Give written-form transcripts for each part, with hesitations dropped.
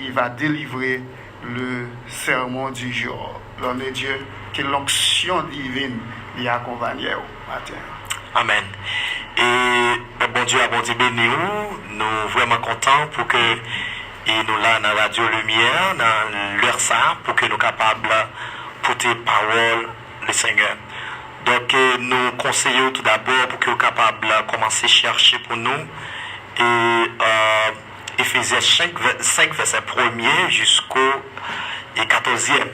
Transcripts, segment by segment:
qui va délivrer le sermon du jour. L'homme de Dieu, que l'onction divine l'y accompagne au matin. Amen. Et bon Dieu béni nous vraiment contents pour que nous là dans la Radio Lumière, dans l'heure ça, pour que nous capables de porter parole le Seigneur. Donc nous conseillons tout d'abord pour que nous capables de commencer à chercher pour nous et Éphésiens 5 verset 1er jusqu'au 14e.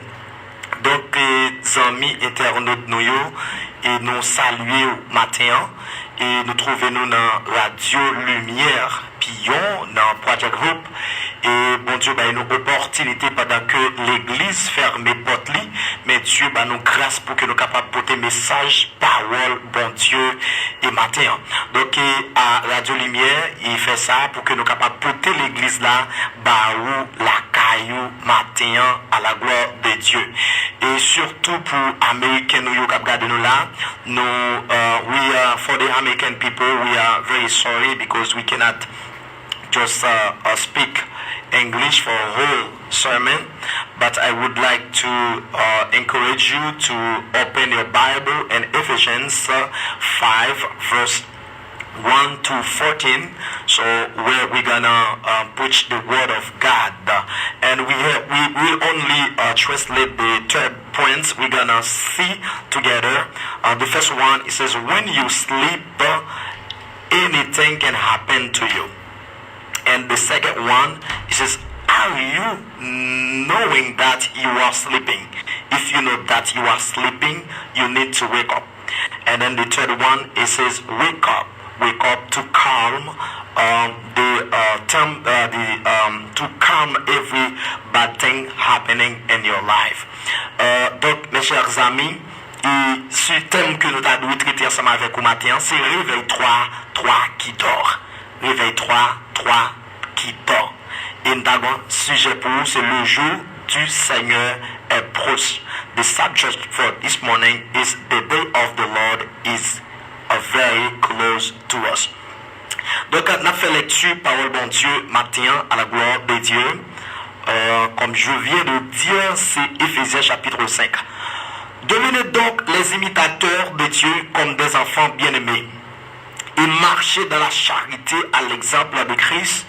Donc les amis internautes nous et nous saluer au matin et nous trouvons nous dans Radio Lumière Pion dans Project Group et bon Dieu bah une opportunité pendant que l'église ferme les portes mais Dieu bah nous grâce pour que nous capables de porter message parole bon Dieu et matin. Donc à Radio Lumière il fait ça pour que nous capables de porter l'église là bah où la caillou matin à la gloire de Dieu et surtout pour Américains nous qui regardent nous là nous we are for the American people we are very sorry because we cannot just speak English for a whole sermon, but I would like to encourage you to open your Bible in Ephesians 5 verse 1 to 14, so where we're gonna preach the word of God, and we will only translate the third points we're gonna see together. The first one, it says, when you sleep, anything can happen to you. And the second one, it says, are you knowing that you are sleeping? If you know that you are sleeping, you need to wake up. And then the third one, it says, wake up to calm to calm every bad thing happening in your life. Donc, mes chers amis, et ce thème que nous avons traité ensemble avec vous matin, c'est réveil 3 qui dort. Réveil 3 qui dort. Et nous avons sujet pour vous, c'est le jour du Seigneur est proche. The subject for this morning is the day of the Lord is very close to us. Donc, on a fait lecture parole bon Dieu matin à la gloire de Dieu. Comme je viens de dire, c'est Éphésiens chapitre 5. Devenez donc les imitateurs de Dieu comme des enfants bien-aimés et marchez dans la charité à l'exemple de Christ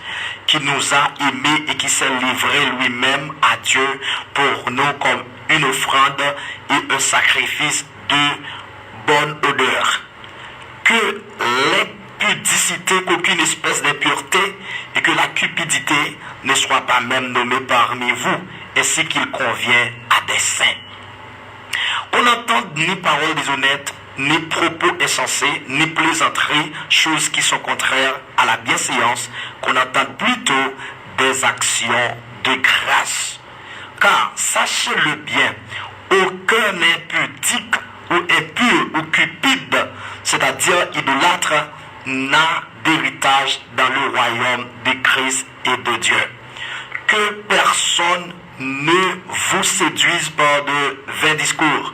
qui nous a aimés et qui s'est livré lui-même à Dieu pour nous comme une offrande et un sacrifice de bonne odeur. Que l'impudicité, qu'aucune espèce d'impureté et que la cupidité ne soit pas même nommée parmi vous, ainsi qu'il convient à des saints. On n'entend ni paroles déshonnêtes, ni propos insensés, ni plaisanteries, choses qui sont contraires à la bienséance, qu'on entend plutôt des actions de grâce. Car, sachez-le bien, aucun impudique ou impur ou cupide, c'est-à-dire idolâtre, n'a d'héritage dans le royaume de Christ et de Dieu. Que personne ne vous séduise par de vains discours,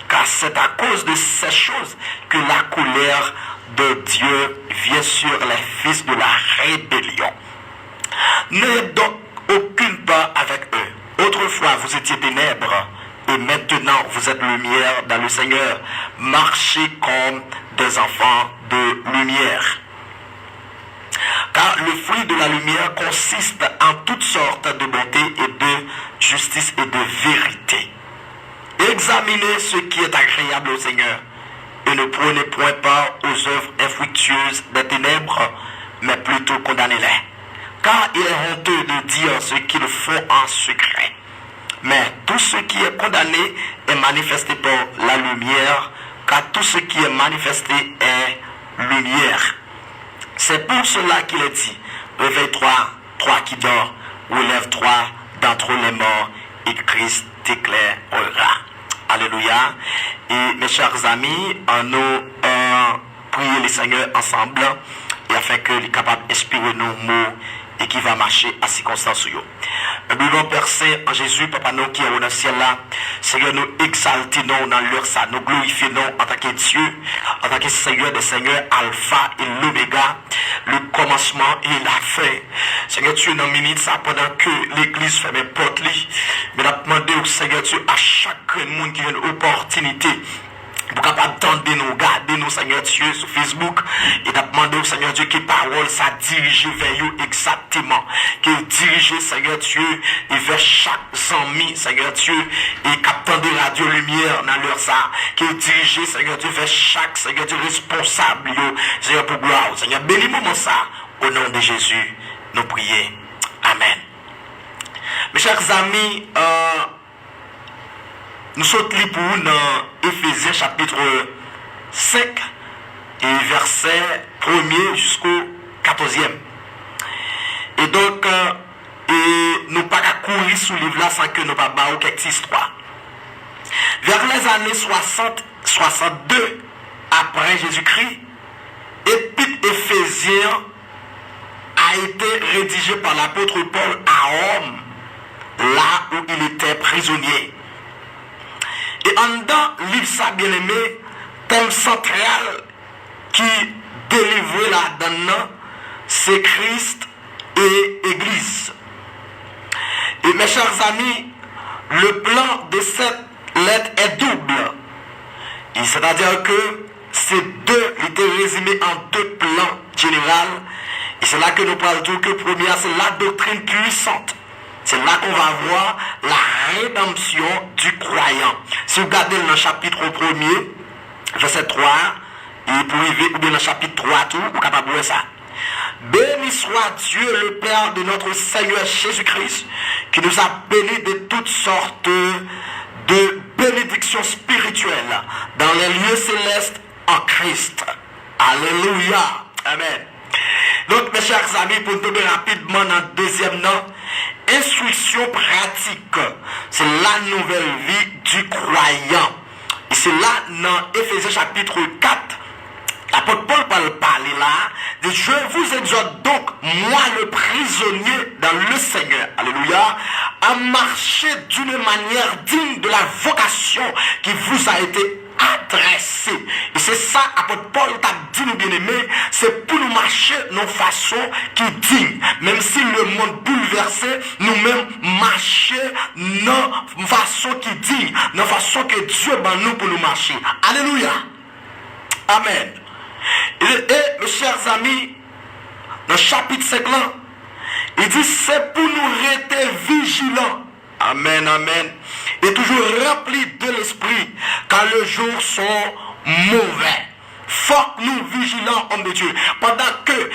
car c'est à cause de ces choses que la colère de Dieu vient sur les fils de la rébellion. N'ayez donc aucune part avec eux. Autrefois vous étiez ténèbres, et maintenant vous êtes lumière dans le Seigneur. Marchez comme des enfants de lumière. Car le fruit de la lumière consiste en toutes sortes de bonté et de justice et de vérité. Examinez ce qui est agréable au Seigneur et ne prenez point part aux œuvres infructueuses des ténèbres, mais plutôt condamnez-les. Car il est honteux de dire ce qu'ils font en secret. Mais tout ce qui est condamné est manifesté par la lumière, car tout ce qui est manifesté est lumière. C'est pour cela qu'il est dit, réveille-toi, toi qui dors, relève-toi d'entre les morts, et Christ t'éclairera. Alléluia. Et mes chers amis, nous prions le Seigneur ensemble, et afin qu'il soit capable d'inspirer nos mots et qui va marcher à circonstances. Nous Père Saint en Jésus, Papa nous qui est au ciel là, Seigneur, nous exaltons dans leur ça, nous glorifions en tant que Dieu, en tant que Seigneur des Seigneurs, Alpha et l'Oméga, le commencement et la fin. Seigneur, tu es dans minute ça pendant que l'Église l'église ferme porte li. Mais n'a demandé au Seigneur Dieu à chaque monde qui vient une opportunité pour capable tendre nous, garder nous, Seigneur Dieu, sur Facebook, et t'a demandé au Seigneur Dieu que parole ça dirige vers eux exactement, qu'il dirige, Seigneur Dieu, et vers chaque ami, Seigneur Dieu, et captant de radio lumière dans leur ça, qu'il dirige, Seigneur Dieu, vers chaque, Seigneur Dieu, responsable, Seigneur, pour gloire, Seigneur, bénis moment ça, au nom de Jésus, nous prions. Amen. Mes chers amis, nous sommes pour vous dans Éphésiens chapitre 5 et verset 1er jusqu'au 14e. Et donc, nous pas qu'à courir sous le livre là sans que nous pas barrer quelques histoires. Vers les années 60-62 après Jésus-Christ, l'épître Éphésiens a été rédigé par l'apôtre Paul à Rome, là où il était prisonnier. Et en dedans, livre ça bien aimé, thème central qui délivre là-dedans, c'est Christ et Église. Et mes chers amis, le plan de cette lettre est double. C'est-à-dire que ces deux étaient résumés en deux plans généraux. Et c'est là que nous parlons que première, c'est la doctrine puissante. C'est là qu'on va voir la rédemption du croyant. Si vous regardez dans le chapitre 1er, verset 3, et pour arriver, ou bien dans le chapitre 3, tout, vous êtes capable de voir ça. Béni soit Dieu, le Père de notre Seigneur Jésus-Christ, qui nous a bénis de toutes sortes de bénédictions spirituelles dans les lieux célestes en Christ. Alléluia. Amen. Donc, mes chers amis, pour nous tomber rapidement dans le deuxième nom, instruction pratique, c'est la nouvelle vie du croyant. Et c'est là, dans Éphésiens chapitre 4, l'apôtre Paul parler là, dit, je vous exhorte donc, moi le prisonnier dans le Seigneur, alléluia, à marcher d'une manière digne de la vocation qui vous a été adressé. Et c'est ça, apôtre Paul t'a dit, nous bien aimés, c'est pour nous marcher nos façons qui dignent. Même si le monde bouleversé, nous-mêmes marcher nos façons qui dignent, nos façons que Dieu ban nous pour nous marcher. Alléluia. Amen. Et mes chers amis, dans le chapitre 5 là, il dit c'est pour nous rester vigilants. Amen, amen. Et toujours remplis de l'esprit, car les jours sont mauvais. Faut que nous vigilants, hommes de Dieu. Pendant que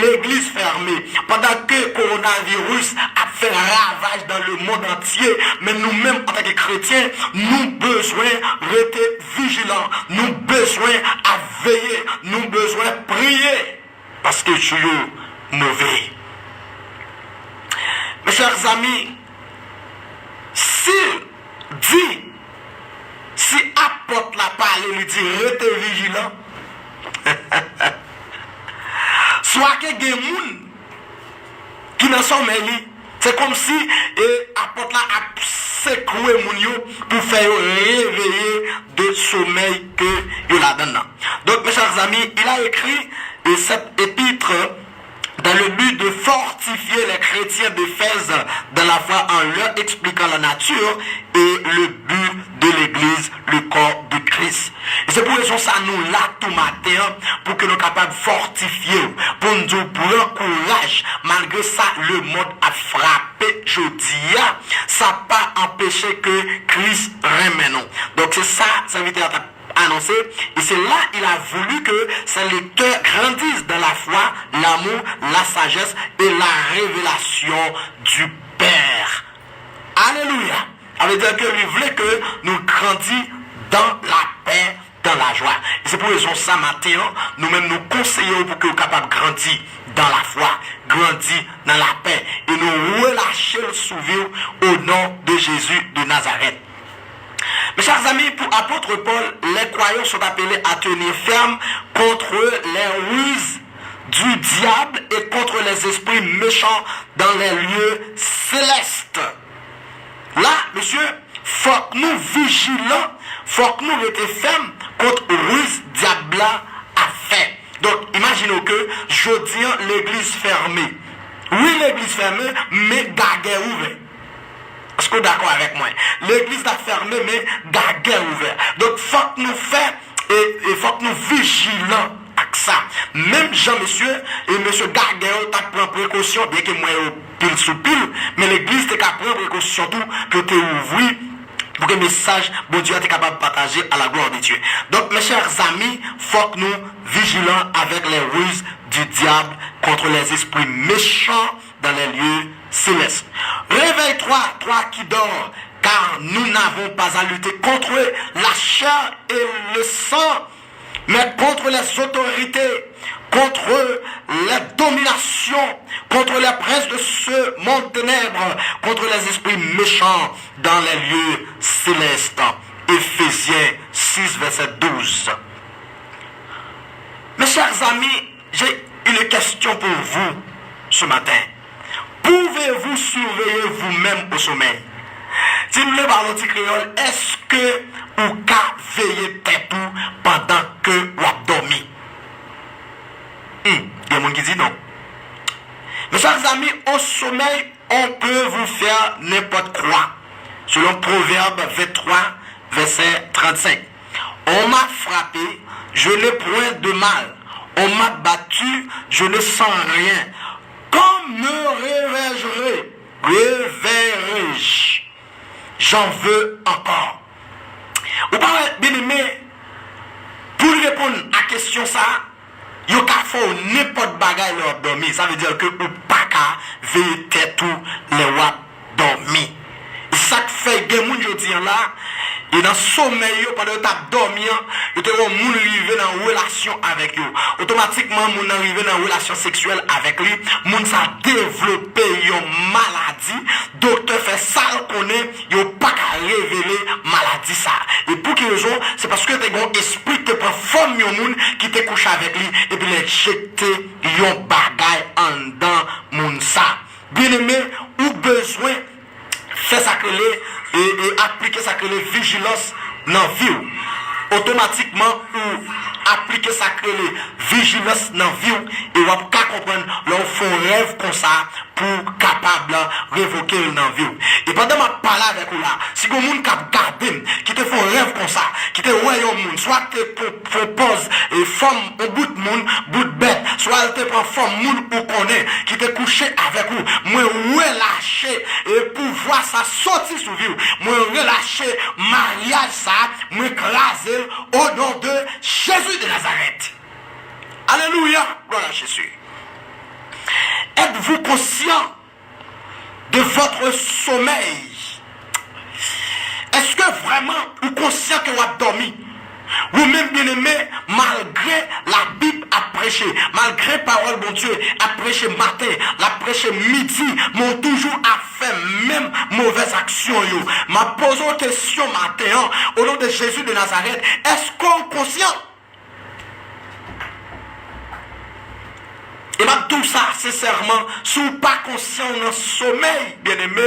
l'église fermée, pendant que le coronavirus a fait ravage dans le monde entier, mais nous-mêmes, en tant que chrétiens, nous besoin rester vigilants. Nous besoin à veiller. Nous besoin prier. Parce que je suis mauvais. Mes chers amis, si apporte la parole lui dit restez vigilant, soit que des gens qui n'en sont mêlés, c'est comme si apporte la a secoué moun yo pour faire réveiller de sommeil que il a dedans. Donc mes chers amis, il a écrit cette épître dans le but de fortifier les chrétiens d'Éphèse dans la foi en leur expliquant la nature et le but de l'Église, le corps de Christ. Et c'est pour raison ça nous là tout matin pour que nous soyons capables de fortifier, pour nous prendre courage. Malgré ça, le monde a frappé jeudi. Ça n'a pas empêché que Christ remène nous. Donc c'est ça, ça veut dire annoncé, et c'est là il a voulu que ses lecteurs grandissent dans la foi, l'amour, la sagesse et la révélation du Père. Alléluia. Ça veut dire qu'il voulait que nous grandissions dans la paix, dans la joie. Et c'est pour raison ça matin, nous-mêmes nous conseillons pour que nous soyons capables de grandir dans la foi, grandir dans la paix et nous relâcher le souvenir au nom de Jésus de Nazareth. Mes chers amis, pour apôtre Paul, les croyants sont appelés à tenir ferme contre les ruses du diable et contre les esprits méchants dans les lieux célestes. Là, monsieur, faut que nous vigilons, faut que nous restions fermes contre ruse diable à fait. Donc, imaginons que jeudi l'église fermée. Oui, l'église fermée, mais gaguet ouvert. Est-ce que vous êtes d'accord avec moi? L'église est fermée, mais gaguet ouvert. Donc, il faut que nous fassions et il faut que nous vigilons avec ça. Même Jean-Monsieur et monsieur Gaguet ont pris précaution, bien que moi, pile sous pile, mais l'église a pris précaution tout que tu ouvres pour que le message, bon Dieu, est capable de partager à la gloire de Dieu. Donc, mes chers amis, il faut que nous vigilons avec les ruses du diable contre les esprits méchants dans les lieux célestes. Réveille-toi, toi qui dors, car nous n'avons pas à lutter contre la chair et le sang, mais contre les autorités, contre les dominations, contre les princes de ce monde ténèbres, contre les esprits méchants dans les lieux célestes. Éphésiens 6, verset 12. Mes chers amis, j'ai une question pour vous ce matin. Pouvez-vous surveiller vous-même au sommeil? Si nous parlons de créole, est-ce que vous pouvez veiller tête pendant que vous dormez? Il y a des gens qui disent non. Mes chers amis, au sommeil, on peut vous faire n'importe quoi. Selon Proverbe 23, verset 35. On m'a frappé, je n'ai point de mal. On m'a battu, je ne sens rien. Quand me réveillerai-je? J'en veux encore. Vous parlez, bien aimé, pour répondre à la question ça, il y a n'importe bagaille leur dormir. Ça veut dire que vous pas qu'à veiller tête les wap dormir. Et ça fait que les gens disent là, et dans le sommeil, pendant que tu as dormi, tu as arrivé dans une relation avec eux. Automatiquement, tu arrivé dans une relation sexuelle avec lui. Tu as développé une maladie. Docteur fait ça qu'on est, il n'y a pas qu'à révéler maladie ça. Et pour quelle raison? C'est parce que tu as un esprit qui prend forme de monde qui te couche avec lui et puis il jeté un bagaille en dedans moun ça. Bien aimé, ou besoin faire ça que et appliquer ça que les vigilance dans la vie. Automatiquement, ou appliquer ça que les vigilance dans la vie et on peut comprendre leur font rêve comme ça pour capable révoquer dans la vie. Et pendant que je parle avec vous là, si vous avez cap garder qui te font rêve comme ça, qui te voient au monde, soit te propose et forme au bout de monde, bout de bête, soit te prend forme monde ou connaît, qui te couché avec vous, moi relâcher et pour voir ça sortir sous vous, moi relâcher mariage ça, moi écraser au nom de Jésus de Nazareth. Alléluia, gloire à Jésus. Êtes-vous conscient de votre sommeil? Est-ce que vraiment vous êtes conscient que vous avez dormi? Vous-même bien aimé, malgré la Bible à prêcher, malgré parole bon Dieu à prêcher matin, à prêcher midi, m'ont toujours à faire même mauvaise action. M'a posé une question matin, au nom de Jésus de Nazareth, est-ce qu'on est conscient? Et même tout ça, sincèrement, si vous n'êtes pas conscient dans sommeil, bien aimé,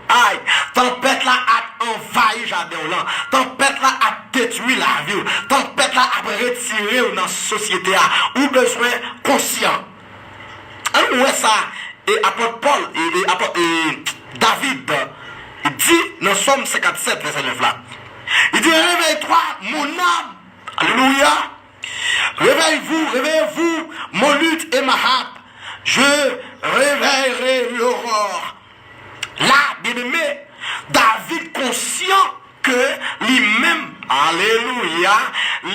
aïe, tempête là a envahi jardin là, tempête là a détruit la vie, tempête là a retiré dans la société, ou besoin conscient. On voit ça, et apôtre Paul, et David, il dit dans Somme 57, verset 9 là, il dit, réveille-toi, mon âme, alléluia. Réveillez-vous, mon lutte et ma harpe. Je réveillerai l'aurore. Là, bien aimé, David conscient que lui-même, alléluia,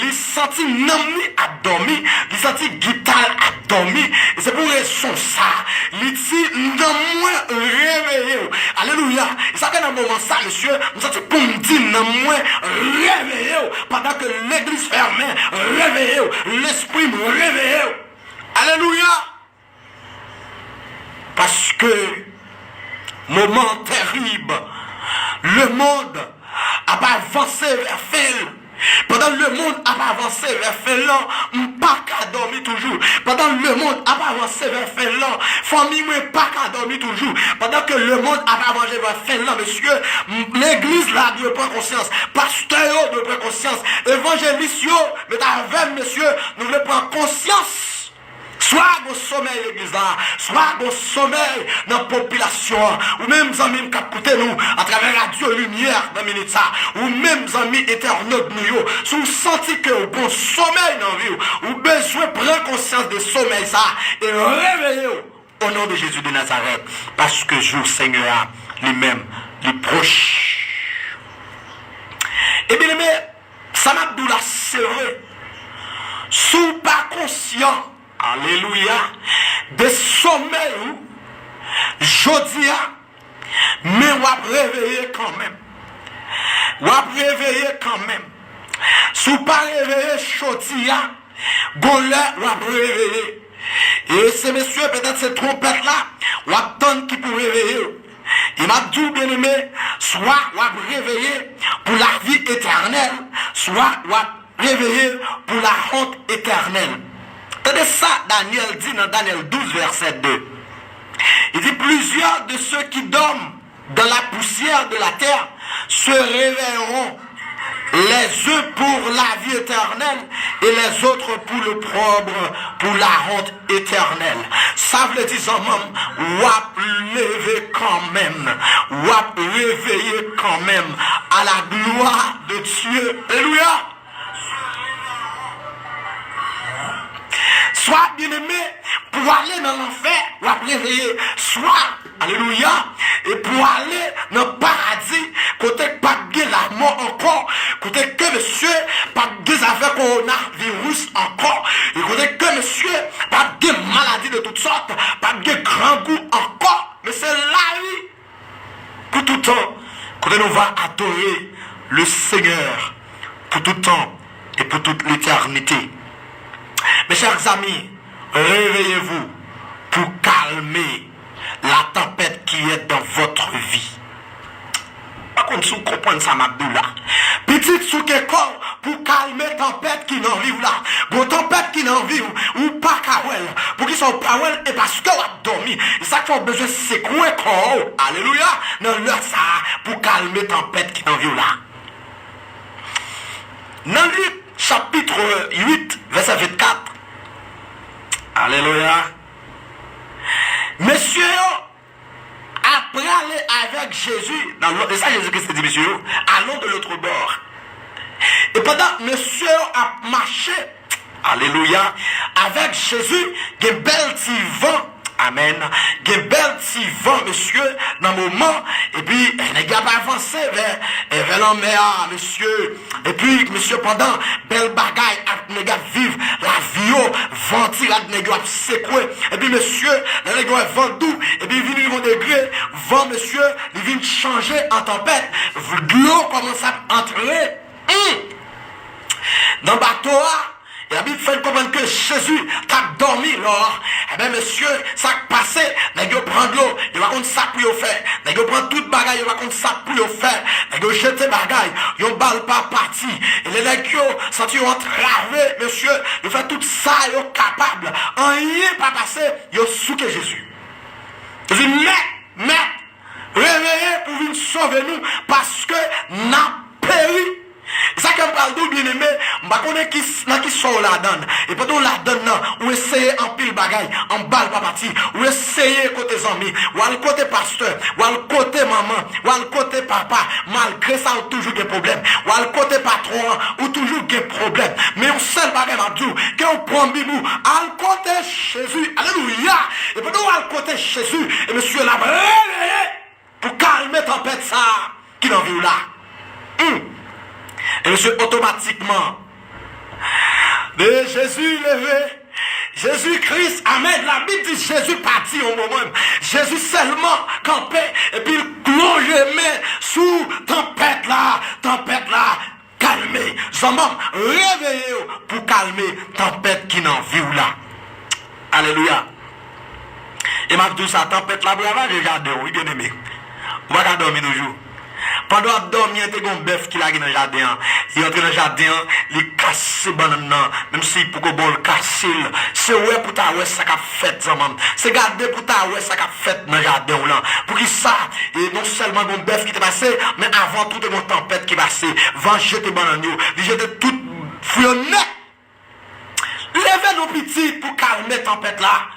il sentit Namni à dormir, il sentit guitare à dormir, et c'est pour raison ça, il dit, non moins réveillé, alléluia, et ça fait un moment ça, monsieur, nous sommes pour me dire, non moins réveillé, pendant que l'église fermée, réveillé, l'esprit me réveillé, alléluia, parce que, moment terrible, le monde a pas avancé vers Phil. Pendant le monde a pas avancé vers Félan, pas qu'à dormir toujours. Pendant le monde a pas avancé vers Félan, famille moi pas qu'à dormir toujours. Pendant que le monde a pas avancé vers Félan, monsieur, l'église là doit prendre conscience, pasteur doit prendre conscience, évangéliste, mais avec monsieur, nous devons prendre conscience. Soit au sommeil l'église là, soit au sommeil dans la population, ou même amis qui écoutent nous à travers Radio Lumière dans minute ça, ou même amis internautes nous, si vous sentez que vous bon sommeil dans la vie, ou besoin de prendre conscience de sommeil ça, et réveillez au nom de Jésus de Nazareth, parce que jour Seigneur lui-même, lui proche. Et bien aimé, ça m'a dit là, c'est vrai, sous pas conscient, alléluia, des sommeils, je mais on va réveiller quand même. On va réveiller quand même. Si vous pas réveiller chotia, bon là, on va réveiller. Et ces messieurs, peut-être ces trompettes là, on va attendre qui pour réveiller. Il m'a dit, bien aimé, soit on va réveiller pour la vie éternelle, soit on va réveiller pour la honte éternelle. Tenez ça, Daniel dit dans Daniel 12, verset 2. Il dit, plusieurs de ceux qui dorment dans la poussière de la terre se réveilleront, les uns pour la vie éternelle et les autres pour le propre, pour la honte éternelle. Ça veut dire, wap lever quand même, wap réveiller quand même à la gloire de Dieu. Alléluia. Soit bien-aimé pour aller dans l'enfer, ou réveiller, soit, alléluia, et pour aller dans le paradis, côté pas de la mort encore, côté que monsieur, pas de avec coronavirus encore, et côté que monsieur, pas de maladie de toutes sortes, pas de grand goût encore, mais c'est la vie pour tout temps, quand nous va adorer le Seigneur pour tout temps et pour toute l'éternité. Mes chers amis, réveillez-vous pour calmer la tempête qui est dans votre vie. Par contre, si vous comprenez ça, Mabdoula, petite sous corps pour calmer la tempête qui n'en vit là. Bon, tempête qui n'en vit ou pas kawel, pour qu'ils soient pas well, et parce que vous avez dormi. Et ça qu'on a besoin de secouer corps. Alléluia, dans l'heure ça, pour calmer la tempête qui n'en vit là. Dans Luc, chapitre 8, verset 24. Alléluia. Monsieur, après aller avec Jésus, et ça Jésus-Christ dit, monsieur, allons de l'autre bord. Et pendant monsieur a marché, alléluia, avec Jésus, il y a un bel petit vent. Amen. Il y a un bel petit vent, monsieur, dans le moment. Et puis, les gars va avancer vers la mer, monsieur. Et puis, monsieur, pendant, belle bagaille, les gars vivent la vie, venti, les gars secoué. Et puis, monsieur, les gars vent doux. Et puis, ils viennent au degré, vent, monsieur, ils viennent changer en tempête. L'eau commence à entrer. Dans le bateau, et la Bible fait comprendre que Jésus t'a dormi lors. Eh bien, monsieur, ça qui passé, les gars prennent l'eau, ils vont ça pour le faire. Les gars prennent toute bagaille, ils vont ça pour le faire. Les gars jettent bagaille, ils ont balle pas parti. Et les gars, quand ils ont travé, monsieur, ils font tout ça, ils sont capables. En rien pas passé, ils ont souqué Jésus. Ils disent, mais, réveillez pour venir sauver nous, parce que n'a péri. Ça que je parle de bien aimé, je connais qui sont là-dedans. Et pendant là-dedans, ou essayer en pile bagaille, en balle pas parti, ou essayer côté amis, ou à côté pasteur, ou à côté maman, ou à côté papa, malgré ça, ou toujours des problèmes, ou à côté patron, ou toujours des problèmes. Mais on seul bagaille m'a dit, qu'on prend bibou, à côté Jésus, alléluia. Et pendant à côté Jésus, et monsieur l'a réveillé pour calmer tempête ça, qui n'en vit là. Et monsieur, automatiquement, de Jésus levé, Jésus-Christ, amen. La Bible dit Jésus parti au moment. Jésus seulement campé, et puis il plongeait main sous tempête là, calmez. Zambam, réveillez pour calmer tempête qui n'en vit là. Alléluia. Et m'a dit ça, tempête là, brava, regardez, oui, bien aimé. On va dormir toujours. Pendant qu'il dormir, il y a un bœuf qui est dans le jardin. Il entre dans le jardin, il casse les bananes. Même si pour que bon le casse, c'est ouais pour ta ouais ça qu'a fait ça même. C'est garder pour ta ouais ça qu'a fait dans le jardin là. Pour qu'il ça, et non seulement un bœuf qui est passé, mais avant tout une tempête qui est passée. Vent jeter bananes, il jette tout fouillonné. Là Levez nos petits pour calmer tempête là.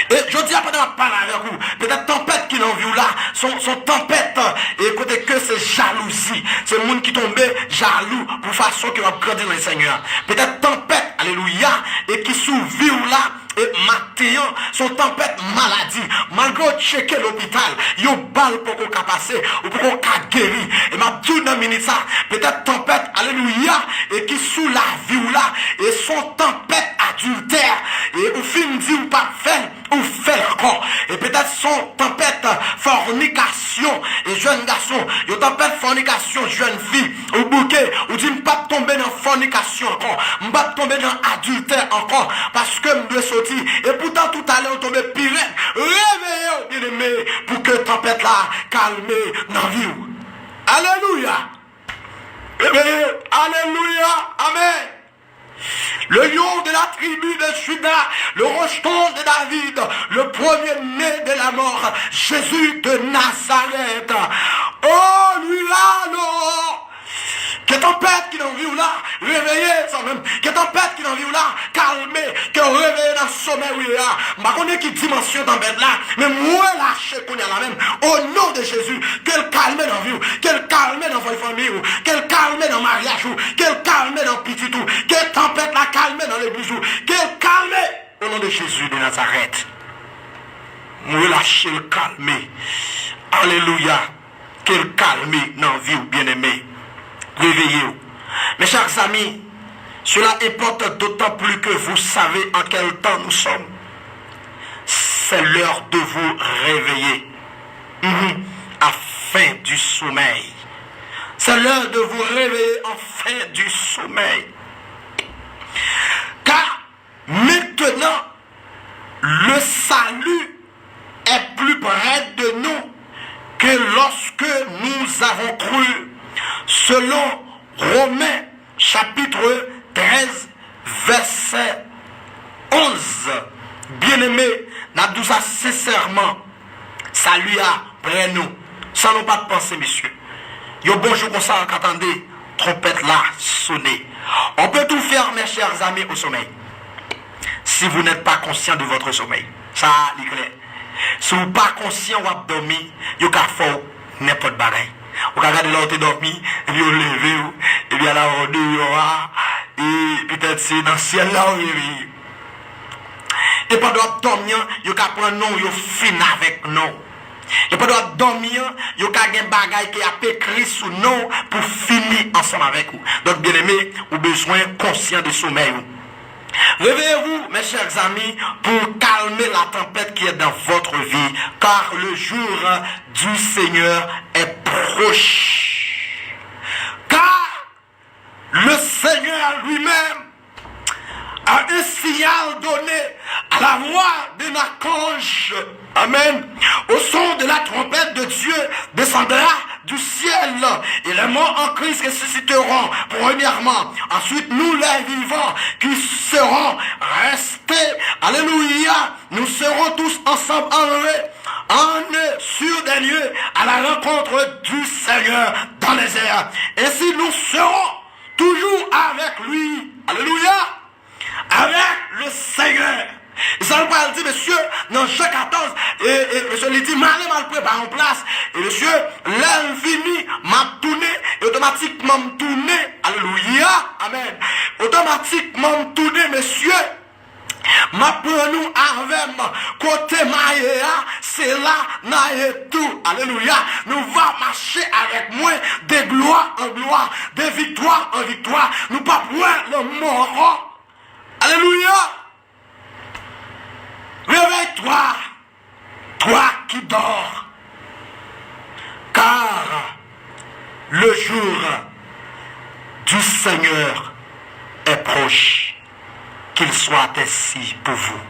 Et je dis après de parler avec vous, peut-être tempête qui n'en vit là, son tempête, et écoutez que c'est jalousie. C'est le monde qui tombe jaloux pour façon qu'il va grandir dans le Seigneur. Peut-être tempête, alléluia, et qui survit là, et maintenant, son tempête maladie. Malgré checker l'hôpital, il y a une balle pour qu'on passer, ou pour qu'on guérir. Et m'a dit dans minute ça, peut-être tempête, alléluia, et qui sous la vie là, et son tempête adultère, et au fin dit ou pas fait, ou fait encore. Et peut-être son tempête fornication, et jeune garçon, il tempête fornication, jeune fille, ou bouquet, ou dit pas tomber dans fornication encore, pas tomber dans adultère encore, parce que me dois sortir. Et pourtant tout à l'heure on tombe pire. Réveillez, bien aimé, pour que tempête là calme dans vie. Alléluia. Réveillez, alléluia, amen. Le lion de la tribu de Juda, le rejeton de David, le premier-né de la mort, Jésus de Nazareth. Oh, lui là, non. Que tempête qui n'en vit là, réveillez ça même. Que tempête qui n'en vit là, calmez, que réveillez dans le sommeil où il est là. Je ne sais pas quelle dimension dans bête là, mais moi lâchez qu'on est là même. Au nom de Jésus, qu'elle calme dans la vie, qu'elle calme dans votre famille, qu'elle calme dans le mariage, qu'elle calme dans le petit tout, qu'elle tempête la calme dans l'église, qu'elle calme au nom de Jésus de Nazareth. Moi lâchez le calmer. Alléluia. Qu'elle calme dans la vie, bien-aimé. Réveillez-vous. Mes chers amis, cela importe d'autant plus que vous savez en quel temps nous sommes. C'est l'heure de vous réveiller. À fin du sommeil. C'est l'heure de vous réveiller en fin du sommeil. Car maintenant, le salut est plus près de nous que lorsque nous avons cru. Selon Romains chapitre 13 verset 11. Bien-aimé, n'a dit ça sincèrement. Salut à près nous. Sans nous pas de penser, messieurs. Yo bonjour comme ça, qu'attendez, trompette là, sonner. On peut tout faire, mes chers amis, au sommeil. Si vous n'êtes pas conscient de votre sommeil. Ça, c'est clair. Si vous n'êtes pas conscient ou vous dormir, vous pouvez faire n'importe quoi. Vous regardez là où tu dormi, et puis vous levez, et puis là où vous et peut-être c'est dans le ciel là où vous. Et pendant dormir, vous pouvez prendre non, vous finissez avec non. Et pendant dormir, vous pouvez avoir des bagages qui a écrit sous non pour finir ensemble avec vous. Donc, bien aimé, vous avez besoin conscient de sommeil. Réveillez-vous, mes chers amis, pour calmer la tempête qui est dans votre vie, car le jour du Seigneur est proche. Car le Seigneur lui-même a un signal donné à la voix d'un archange. Amen. Au son de la trompette de Dieu descendra du ciel. Et les morts en Christ ressusciteront premièrement. Ensuite, nous les vivants qui serons restés. Alléluia. Nous serons tous ensemble enlevés sur des lieux à la rencontre du Seigneur dans les airs. Ainsi, nous serons toujours avec lui. Alléluia. Avec le Seigneur. Et ça va dire, monsieur, dans Jean 14, et monsieur lui dit, mal préparé en place. Et monsieur, l'infini m'a tourné, et automatiquement m'a tourné. Alléluia. Amen. Automatiquement m'a tourné, monsieur. Ma pour nous avec côté maïa, c'est là, naïe tout. Alléluia. Nous va marcher avec moi de gloire en gloire, de victoire en victoire. Nous pas voir le mort. Alléluia. Réveille-toi, toi qui dors, car le jour du Seigneur est proche. Qu'il soit ainsi pour vous.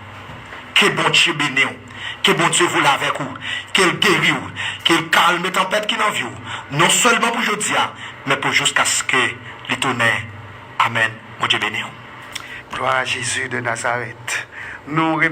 Que bon Dieu bénisse, que bon Dieu vous lave avec vous, qu'il guérisse, qu'il calme les tempêtes qui n'en vivent, non seulement pour aujourd'hui, mais pour jusqu'à ce que les tonnerres. Amen. Mon Dieu bénisse. Gloire à Jésus de Nazareth. Nous